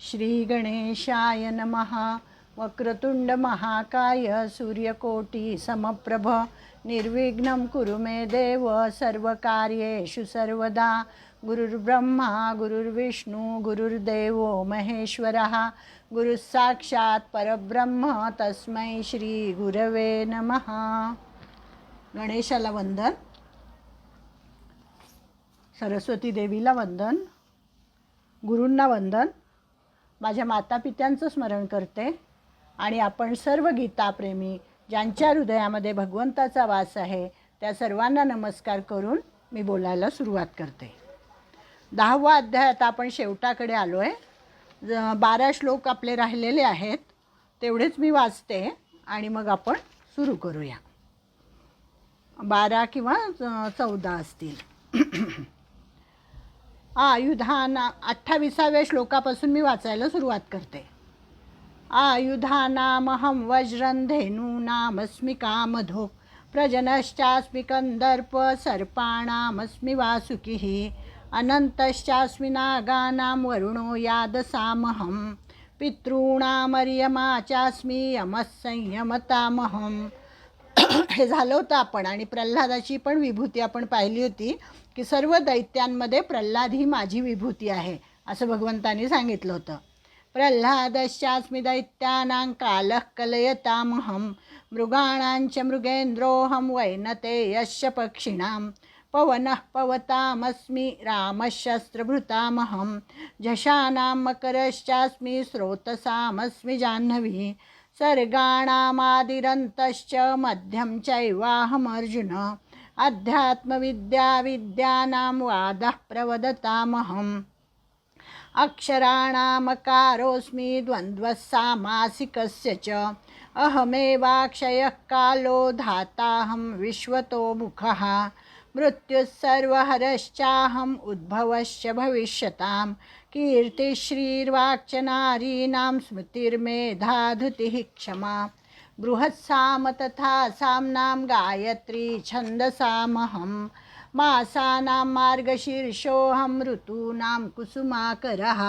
श्री गणेशाय नमः। वक्रतुंड महाकाय सूर्यकोटि समप्रभ निर्विघ्नं कुरु मे देव सर्वकार्येषु सर्वदा। गुरुर्ब्रह्मा गुरुर्विष्णू गुरुर्देवो महेश्वरः गुरुस्साक्षात् परब्रह्म तस्मै श्री गुरवे नमः। गणेशाला वंदन, सरस्वती देवीला वंदन, गुरूंना वंदन, माझ्या मातापित्यांचं स्मरण करते आणि आपण सर्व गीताप्रेमी ज्यांच्या हृदयामध्ये भगवंताचा वास आहे त्या सर्वांना नमस्कार करून मी बोलायला सुरुवात करते। 10वा अध्यायात आपण शेवटाकडे आलो आहे। 12 श्लोक आपले राहिलेले आहेत, तेवढेच मी वाचते आणि मग आपण सुरू करूया। 12 किंवा 14 असतील। आयुधाना 28व्या श्लोकापासून मी वाचायला सुरुवात करते। आयुधानामहं वज्रं धेनूनामस्मि कामधो प्रजनश्चास्मि कंदर्प सर्पाणामस्मि वासुकिः अनन्तश्चास्मि नागानां वरुणो यादसामहं पितॄणामर्यमा चास्मि यमः संयमतामहं। हे झालं होतं आपण, आणि प्रल्हादाची पण विभूती आपण पाहिली होती की सर्व दैत्यांमध्ये प्रल्हाद ही माझी विभूती आहे असं भगवंतांनी सांगितलं होतं। प्रल्हादश्चास्मि दैत्यानां कालः कलयतामहं मृगाणांच मृगेन्द्रोऽहं वैनतेयश्च पक्षिणां पवनः पवतामस्मि रामशस्त्रभृतामहं झषाणां मकरश्चास्मि स्रोतसामस्मि जाह्नवी सर्गाणामादिरन्तश्च मध्यं चैवाहमर्जुन अध्यात्मविद्या विद्यानां वादः प्रवदतामहम् अक्षराणामकारोऽस्मि द्वन्द्वः सामासिकस्य च अहमेवाक्षयः कालो धाताहं विश्वतो मुखः मृत्युः सर्वहरश्चाहम् उद्भवश्च भविष्यतां कीर्तिश्रीर्वाक्च नारीणां स्मृतिर्मेधा धृतिः क्षमा बृहत्साम तथा साम्नां गायत्री छन्दसामहं मासानां मार्गशीर्षोऽहं ऋतूनां कुसुमाकरः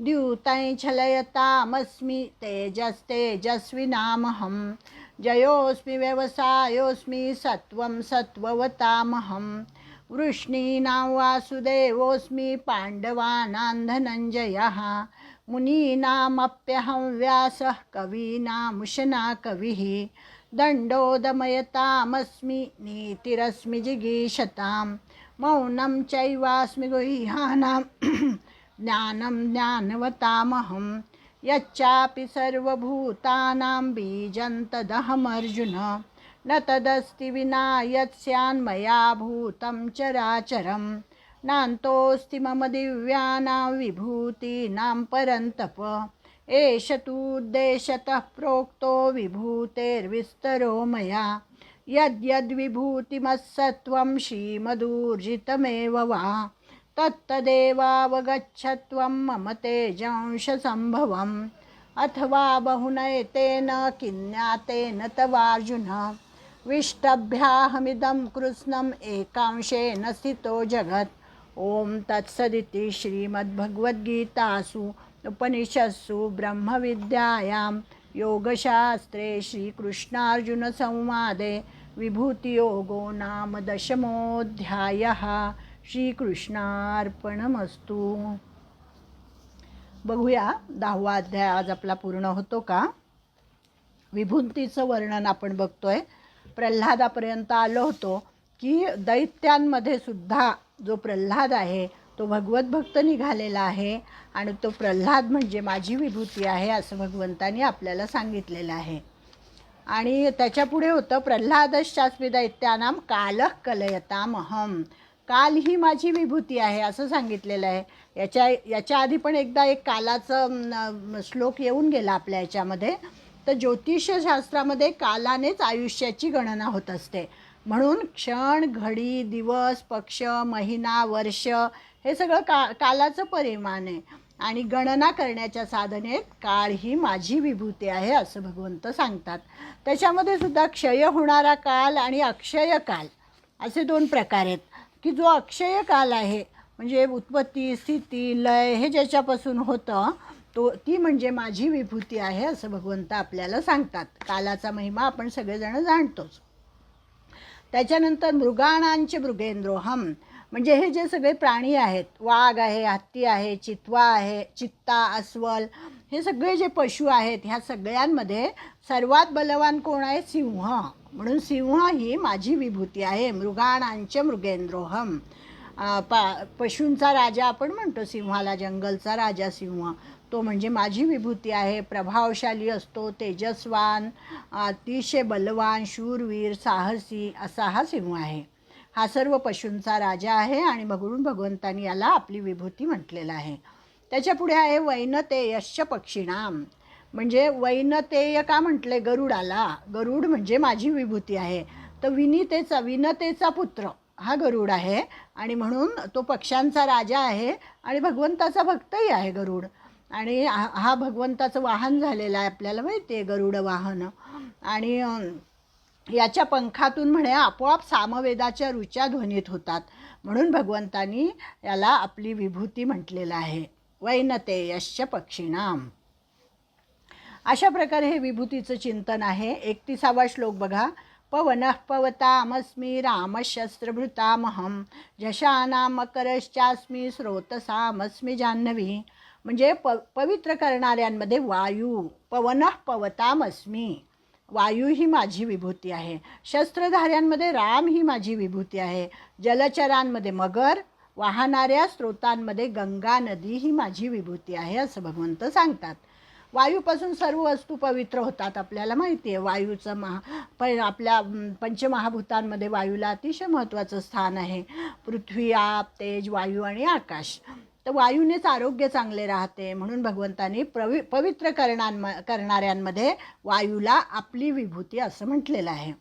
द्यूतैः छलयतामस्मि तेजस्तेजस्विनामहं जयोऽस्मि व्यवसायोऽस्मि सत्वं सत्त्ववतामहं वृष्णीनां वासुदेवोऽस्मि पाण्डवानां धनञ्जयः मुनीनामप्यहं व्यासः कवीनामुशना कविः दण्डो दमयतामस्मि नीतिरस्मि जिगीषतां मौनं चैवास्मि गुह्यानां ज्ञानं ज्ञानवतामहं यच्चापि सर्वभूतानां बीजं तदहमर्जुन न तदस्ति विना यत् स्यान्मया भूतं चराचरं नान्तोऽस्ति मम दिव्यानां विभूतीनां परन्तप एष तूद्देशतः प्रोक्तो विभूतेर्विस्तरो मया यद्यद्विभूतिमत्सत्त्वं श्रीमदूर्जितमेव वा तत्तदेवावगच्छत्वं मम तेजंशसम्भवम् अथवा बहुनयतेन किन्यातेन तवार्जुन विष्टभ्याहमिदं कृत्स्नम् एकांशेन स्थितो जगत्। ओम तत्सदिति श्रीमद्भगवद्गीतासु उपनिषत्सु ब्रह्मविद्यायां योगशास्त्रे श्रीकृष्णार्जुनसंवादे विभूतियोगो नाम 10मोऽध्यायः। श्रीकृष्णार्पणमस्तु। बघूया 10वा अध्याय आज आपला पूर्ण होतो का। विभूतीचं वर्णन आपण बघतोय। प्रल्हादापर्यंत आलो होतो की दैत्यांमध्ये सुद्धा जो प्रल्हाद आहे तो भगवत भक्त निघालेला आहे आणि तो प्रल्हाद म्हणजे माझी विभूती आहे असं भगवंतांनी आपल्याला सांगितलेलं आहे। आणि त्याच्यापुढे होतं प्रल्हादश्चास्मि दैत्यानां कालः कलयतामहं, काल ही माझी विभूती आहे असं सांगितलेलं आहे। याच्या आधी पण एकदा एक कालाचं श्लोक येऊन गेला आपल्या याच्यामध्ये। तर ज्योतिषशास्त्रामध्ये कालानेच आयुष्याची गणना होत असते, म्हणून क्षण घडी दिवस पक्ष महिना वर्ष हे सगळं कालाचं परिमाण आहे आणि गणना करण्याच्या साधनेत काळ ही माझी विभूती आहे असं भगवंत सांगतात। त्याच्यामध्ये सुद्धा क्षय होणारा काल आणि अक्षय काल असे 2 प्रकार आहेत की जो अक्षय काल आहे म्हणजे उत्पत्ती स्थिती लय हे ज्याच्यापासून होतं ती म्हणजे माझी विभूती आहे असं भगवंत आपल्याला सांगतात. कालाचा महिमा आपण सगळेजण जाणतोच. त्याच्यानंतर मृगाणांचे मृगेंद्रोहम, म्हणजे हे जे सगळे प्राणी आहेत, वाघ आहे, हत्ती आहे, चित्वा आहे, चित्ता, अस्वल, हे सगळे जे पशु आहेत, ह्या सगळ्यांमध्ये सर्वात बलवान कोण आहे? सिंह. म्हणून सिंह ही माझी विभूती आहे. मृगाणांचे मृगेंद्रोहम, पशूंचा राजा आपण म्हणतो सिंहाला, जंगलचा राजा सिंह, तो म्हणजे माझी विभूती आहे. प्रभावशाली असतो, तेजस्वान, अतिशय बलवान, शूरवीर, साहसी असा हा सिंह आहे. हा सर्व पशूंचा राजा आहे आणि म्हणून भगवंतांनी याला आपली विभूती म्हटलेलं आहे. त्याच्या पुढे आहे वैनतेयश्च पक्षिणाम, म्हणजे वैनतेय का म्हटले? गरुडाला. गरुड म्हणजे माझी विभूती आहे. तर विनतेचा पुत्र हा गरुड आहे आणि म्हणून तो पक्ष्यांचा राजा आहे आणि भगवंताचा भक्तही आहे गरुड. आणि हा भगवंताचं वाहन झालेलं आहे, आपल्याला माहिती आहे गरुड वाहन. आणि याच्या पंखातून म्हणे आपोआप सामवेदाच्या रुच्या ध्वनित होतात, म्हणून भगवंतांनी याला आपली विभूती म्हटलेलं आहे. वैनतेयश्च पक्षिणाम. अशा प्रकारे हे विभूतीचं चिंतन आहे. 31वा श्लोक बघा. पवनः पवतामस्मि रामशस्त्रभृतामहं झषाणां मकरश्चास्मि स्रोतसामस्मि जाह्नवी, म्हणजे पवित्र करणाऱ्यांमध्ये वायू. पवनः पवतामस्मि, वायू ही माझी विभूती आहे. शस्त्रधाऱ्यांमध्ये राम ही माझी विभूती आहे. जलचरांमध्ये मगर, वाहणाऱ्या स्रोतांमध्ये गंगा नदी ही माझी विभूती आहे असं भगवंत सांगतात. वायूपासून सर्व वस्तू पवित्र होतात, आपल्याला माहिती आहे. वायूचं आपल्या पंचमहाभूतांमध्ये वायूला अतिशय महत्त्वाचं स्थान आहे. पृथ्वी, आप, तेज, वायू आणि आकाश. तर वायूनेच आरोग्य चांगले राहते, म्हणून भगवंतांनी पवित्र करणाऱ्यांमध्ये वायूला आपली विभूती असं म्हटलेलं आहे.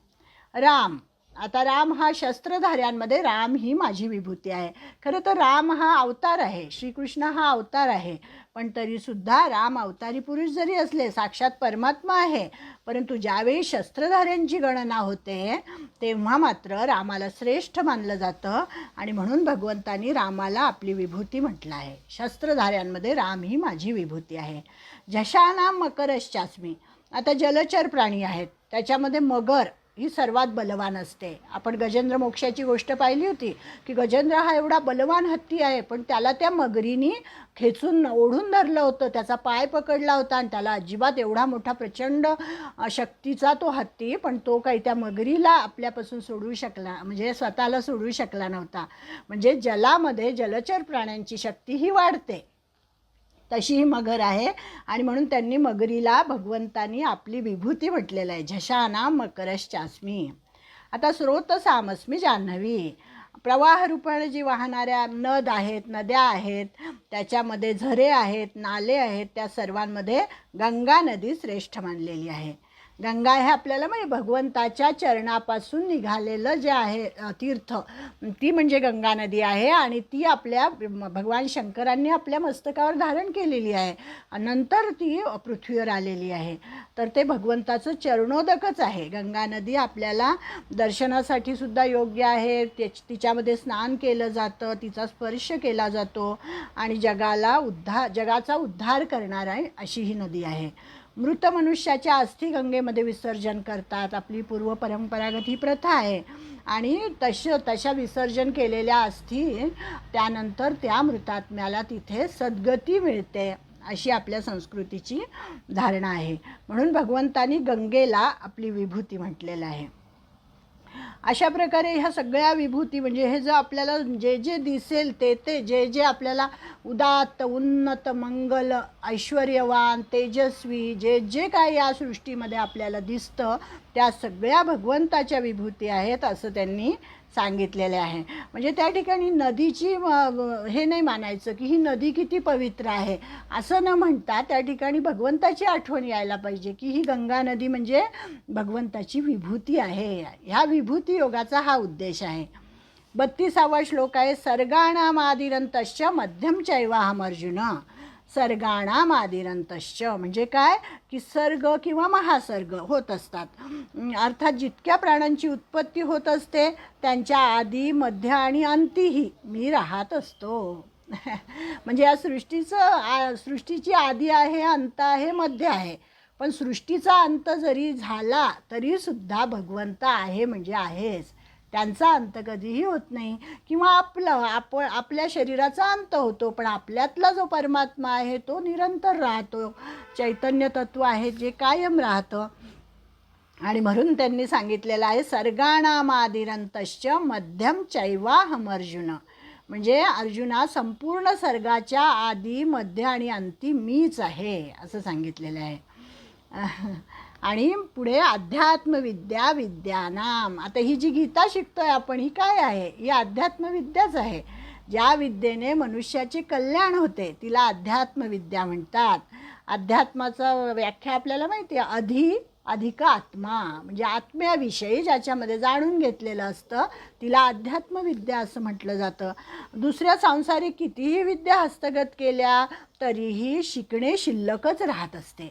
राम, आता राम हा शस्त्रधाऱ्यांमध्ये राम ही माझी विभूती आहे. खरं तर राम हा अवतार आहे, श्रीकृष्ण हा अवतार आहे, पण तरीसुद्धा राम अवतारी पुरुष जरी असले, साक्षात परमात्मा आहे, परंतु ज्यावेळी शस्त्रधाऱ्यांची गणना होते तेव्हा मात्र रामाला श्रेष्ठ मानलं जातं आणि म्हणून भगवंतांनी रामाला आपली विभूती म्हटलं आहे. शस्त्रधाऱ्यांमध्ये राम ही माझी विभूती आहे. झषाणां मकरश्चास्मि, आता जलचर प्राणी आहेत, त्याच्यामध्ये मगर ही सर्वात बलवान असते. आपण गजेंद्र मोक्षाची गोष्ट पाहिली होती की गजेंद्र हा एवढा बलवान हत्ती आहे, पण त्याला त्या मगरीने खेचून ओढून धरलं होतं, त्याचा पाय पकडला होता आणि त्याला अजिबात एवढा मोठा प्रचंड शक्तीचा तो हत्ती, पण तो काही त्या मगरीला आपल्यापासून सोडवू शकला, म्हणजे स्वतःला सोडवू शकला नव्हता. म्हणजे जलामध्ये जलचर प्राण्यांची शक्ती ही वाढते, तशी ही मगर आहे आणि म्हणून त्यांनी मगरीला भगवंतांनी आपली विभूती म्हटलेलं आहे. झषाणां मकरश्चास्मि. आता स्रोतसामस्मि जाह्नवी, प्रवाहरूपाने जी वाहणाऱ्या नद आहेत, नद्या आहेत, त्याच्यामध्ये झरे आहेत, नाले आहेत, त्या सर्वांमध्ये गंगा नदी श्रेष्ठ मानलेली आहे. गंगा हे आपल्याला म्हणजे भगवंताच्या चरणापासून निघालेलं जे आहे तीर्थ, ती म्हणजे गंगा नदी आहे आणि ती आपल्या भगवान शंकरांनी आपल्या मस्तकावर धारण केलेली आहे, नंतर ती पृथ्वीवर आलेली आहे. तर ते भगवंताचं चरणोदकच आहे. गंगा नदी आपल्याला दर्शनासाठी सुद्धा योग्य आहे, तिच्यामध्ये स्नान केलं जातं, तिचा स्पर्श केला जातो आणि जगाचा उद्धार करणारा अशी ही नदी आहे. मृत मनुष्याच्या अस्थी गंगेमध्ये विसर्जन करतात, आपली पूर्व परंपरागत ही प्रथा आहे आणि तशा विसर्जन केलेल्या अस्थी त्यानंतर त्या मृतात्म्याला तिथे सद्गती मिळते, अशी आपल्या संस्कृतीची धारणा आहे. म्हणून भगवंतांनी गंगेला आपली विभूती म्हटलेलं आहे. अशा प्रकारे ह्या सगळ्या विभूती म्हणजे हे जो आपल्याला जे जे दिसेल ते जे आपल्याला उदात्त, उन्नत, मंगल, ऐश्वर्यवान, तेजस्वी जे काय या सृष्टीमध्ये आपल्याला दिसतं त्या सगळ्या भगवंताच्या विभूती आहेत असं त्यांनी सांगितलेले आहे. म्हणजे त्या ठिकाणी नदीची हे नाही मानायचं की ही नदी किती पवित्र आहे असं न म्हणता त्या ठिकाणी भगवंताची आठवण यायला पाहिजे की ही गंगा नदी म्हणजे भगवंताची विभूती आहे. ह्या विभूती योगाचा हा उद्देश आहे. 32वा श्लोक आहे. सर्गाणामादिरंतश्च मध्यम चैवाहम अर्जुन. सर्गाणामादिरंतश्च म्हणजे काय की सर्ग किंवा महासर्ग होत असतात, अर्थात जितक्या प्राण्यांची उत्पत्ती होत असते त्यांच्या आधी, मध्य आणि अंतीही मी राहत असतो. म्हणजे या सृष्टीची आदी आहे, अंत आहे, मध्य आहे. पण सृष्टीचा अंत जरी झाला तरीसुद्धा भगवंत आहे म्हणजे आहेच. त्यांचा अंत कधीही होत नाही. किंवा आपल्या शरीराचा अंत होतो, पण आपल्यातला जो परमात्मा आहे तो निरंतर राहतो. चैतन्य तत्व आहे जे कायम राहतं. आणि म्हणून त्यांनी सांगितलेलं आहे सर्गाणामादिरंतश्च मध्यम चैवाहम अर्जुन. म्हणजे अर्जुना, संपूर्ण सर्गाच्या आदी, मध्य आणि अंती मीच आहे असं सांगितलेलं आहे. आणि पुढे अध्यात्मविद्या विद्यानाम. आता ही जी गीता शिकतोय आपण, ही काय आहे? ही अध्यात्मविद्याच आहे. ज्या विद्येने मनुष्याचे कल्याण होते तिला अध्यात्मविद्या म्हणतात. अध्यात्माचं व्याख्या आपल्याला माहिती आहे, अधिक आत्मा, म्हणजे आत्म्याविषयी ज्याच्यामध्ये जाणून घेतलेलं असतं तिला अध्यात्मविद्या असं म्हटलं जातं. दुसऱ्या सांसारिक कितीही विद्या हस्तगत केल्या तरीही शिकणे शिल्लकच राहत असते.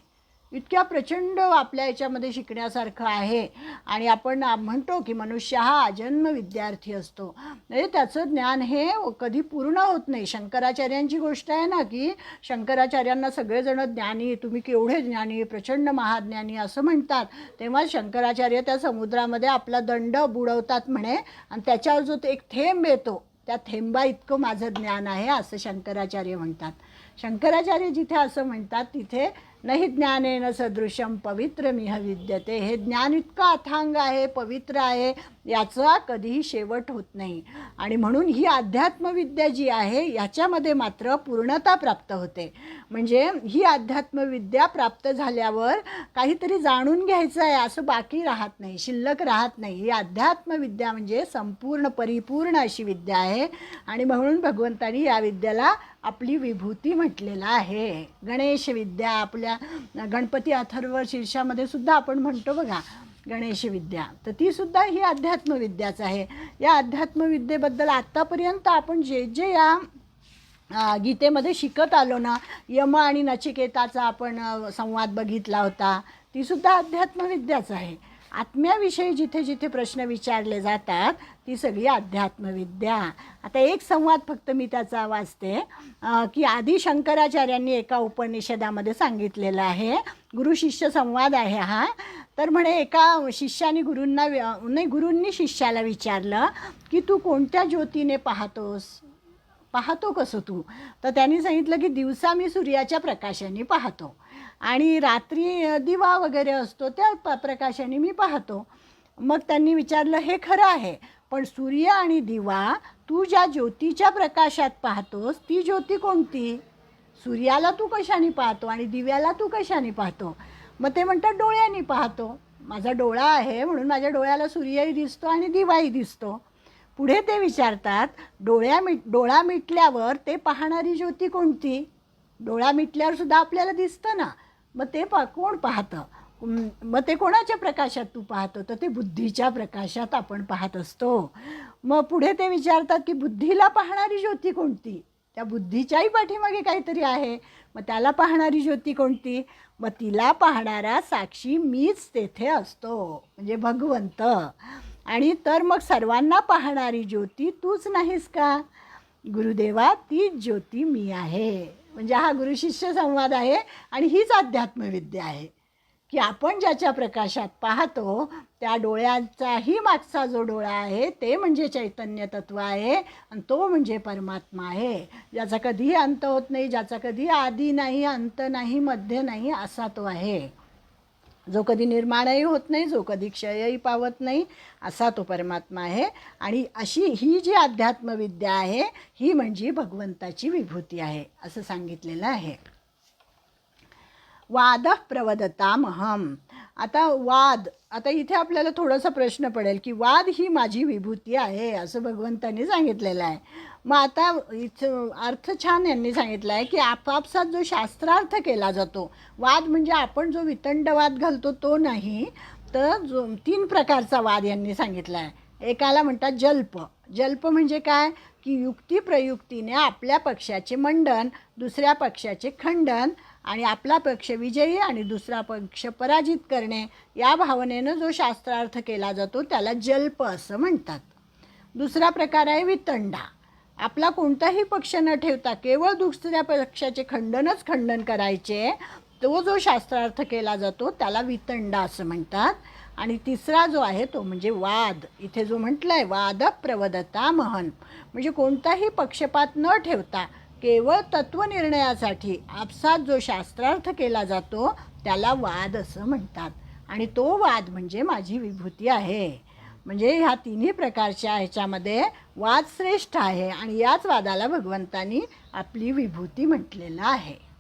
इतक्या प्रचंड आपल्या याच्यामध्ये शिकण्यासारखं आहे. आणि आपण म्हणतो की मनुष्य हा अजन्म विद्यार्थी असतो. म्हणजे त्याचं ज्ञान हे कधी पूर्ण होत नाही. शंकराचार्यांची गोष्ट आहे ना, की शंकराचार्यांना सगळेजण ज्ञानी, तुम्ही केवढे ज्ञानी, प्रचंड महाज्ञानी असं म्हणतात. तेव्हा शंकराचार्य त्या समुद्रामध्ये आपला दंड बुडवतात म्हणे, आणि त्याच्यावर जो एक थेंब येतो त्या थेंबा इतकं माझं ज्ञान आहे असं शंकराचार्य म्हणतात. शंकराचार्य जिथे असं म्हणतात तिथे नाही ज्ञानेन सदृशम पवित्रमिह विद्यते. हे ज्ञान इतकं अथांग आहे, पवित्र आहे, याचा कधीही शेवट होत नाही. आणि म्हणून ही अध्यात्मविद्या जी आहे याच्यामध्ये मात्र पूर्णता प्राप्त होते. म्हणजे ही अध्यात्मविद्या प्राप्त झाल्यावर काहीतरी जाणून घ्यायचं आहे असं बाकी राहत नाही, शिल्लक राहत नाही. ही अध्यात्मविद्या म्हणजे संपूर्ण परिपूर्ण अशी विद्या आहे. आणि म्हणून भगवंतांनी या विद्याला आपली विभूती म्हटलेलं आहे. गणेश विद्या, आपल्या गणपती अथर्व शीर्षामध्ये सुद्धा आपण म्हणतो बघा गणेश विद्या, तर ती सुद्धा ही अध्यात्मविद्याच आहे. या अध्यात्मविद्येबद्दल आत्तापर्यंत आपण जे जे या गीतेमध्ये शिकत आलो ना, यम आणि नचिकेताचा आपण संवाद बघितला होता, ती सुद्धा अध्यात्मविद्याच आहे. आत्म्याविषयी जिथे जिथे प्रश्न विचारले जातात ती सगळी अध्यात्मविद्या. आता एक संवाद फक्त मी त्याचा वाचते की आधी शंकराचार्यांनी एका उपनिषदामध्ये सांगितलेलं आहे. गुरु शिष्य संवाद आहे हा. तर म्हणे एका शिष्याने गुरूंनी शिष्याला विचारलं की तू कोणत्या ज्योतीने पाहतो कसं तू? तर त्यांनी सांगितलं की दिवसा मी सूर्याच्या प्रकाशाने पाहतो आणि रात्री दिवा वगैरे असतो त्या प्रकाशाने मी पाहतो. मग त्यांनी विचारलं हे खरं आहे, पण सूर्य आणि दिवा तू ज्या ज्योतीच्या प्रकाशात पाहतोस ती ज्योती कोणती? सूर्याला तू कशाने पाहतो आणि दिव्याला तू कशाने पाहतो? मग ते म्हणतात डोळ्यांनी पाहतो. माझा डोळा आहे म्हणून माझ्या डोळ्याला सूर्यही दिसतो आणि दिवाही दिसतो. पुढे ते विचारतात डोळा मिटल्यावर ते पाहणारी ज्योती कोणती? डोळा मिटल्यावर सुद्धा आपल्याला दिसतं ना, मग ते कोण पाहतं? मग ते कोणाच्या प्रकाशात तू पाहतो? तर ते बुद्धीच्या प्रकाशात आपण पाहत असतो. मग पुढे ते विचारतात की बुद्धीला पाहणारी ज्योती कोणती? त्या बुद्धीच्याही पाठीमागे काहीतरी आहे, मग त्याला पाहणारी ज्योती कोणती? मग तिला पाहणारा साक्षी मीच तेथे असतो, म्हणजे भगवंत. आणि तर मग सर्वांना पाहणारी ज्योती तूच नाहीस का? गुरुदेवा तीच ज्योती मी आहे. म्हणजे हा गुरुशिष्य संवाद आहे आणि हीच अध्यात्मविद्या आहे की आपण ज्याच्या प्रकाशात पाहतो त्या डोळ्याचाही मागचा जो डोळा आहे ते म्हणजे चैतन्य तत्व आहे आणि तो म्हणजे परमात्मा आहे, ज्याचा कधीही अंत होत नाही, ज्याचा कधी आदी नाही, अंत नाही, मध्य नाही, असा तो आहे. जो कधी निर्माणही होत नाही, जो कधी क्षयही पावत नाही, असा तो परमात्मा आहे. आणि अशी ही जी अध्यात्मविद्या आहे ही म्हणजे भगवंताची विभूती आहे असं सांगितलेलं आहे. वाद प्रवदतामहम. आता इथे आपल्याला थोडासा प्रश्न पडेल की वाद ही माझी विभूती आहे असं भगवंतांनी सांगितलेलं आहे. मग आता इथं अर्थ छान यांनी सांगितला आहे की आपापसात जो शास्त्रार्थ केला जातो, वाद म्हणजे आपण जो वितंडवाद घालतो तो नाही, तर जो 3 प्रकारचा वाद यांनी सांगितला आहे. एकाला म्हणतात जल्प म्हणजे काय की युक्तिप्रयुक्तीने आपल्या पक्षाचे मंडन, दुसऱ्या पक्षाचे खंडन आणि आपला पक्ष विजयी आणि दुसरा पक्ष पराजित करणे, या भावनेनं जो शास्त्रार्थ केला जातो त्याला जल्प असं म्हणतात. दुसरा प्रकार आहे वितंडा. आपला कोणताही पक्ष न ठेवता केवळ दुसऱ्या पक्षाचे खंडन करायचे, तो जो शास्त्रार्थ केला जातो त्याला वितंडा असं म्हणतात. आणि तिसरा जो आहे तो म्हणजे वाद. इथे जो म्हटलं आहे वाद प्रवदता महन, म्हणजे कोणताही पक्षपात न ठेवता केवळ तत्वनिर्णयासाठी आपसात जो शास्त्रार्थ केला जातो त्याला वाद असं म्हणतात. आणि तो वाद म्हणजे माझी विभूती आहे. म्हणजे ह्या तिन्ही प्रकारच्या ह्याच्यामध्ये वाद श्रेष्ठ आहे आणि याच वादाला भगवंतांनी आपली विभूती म्हटलेलं आहे.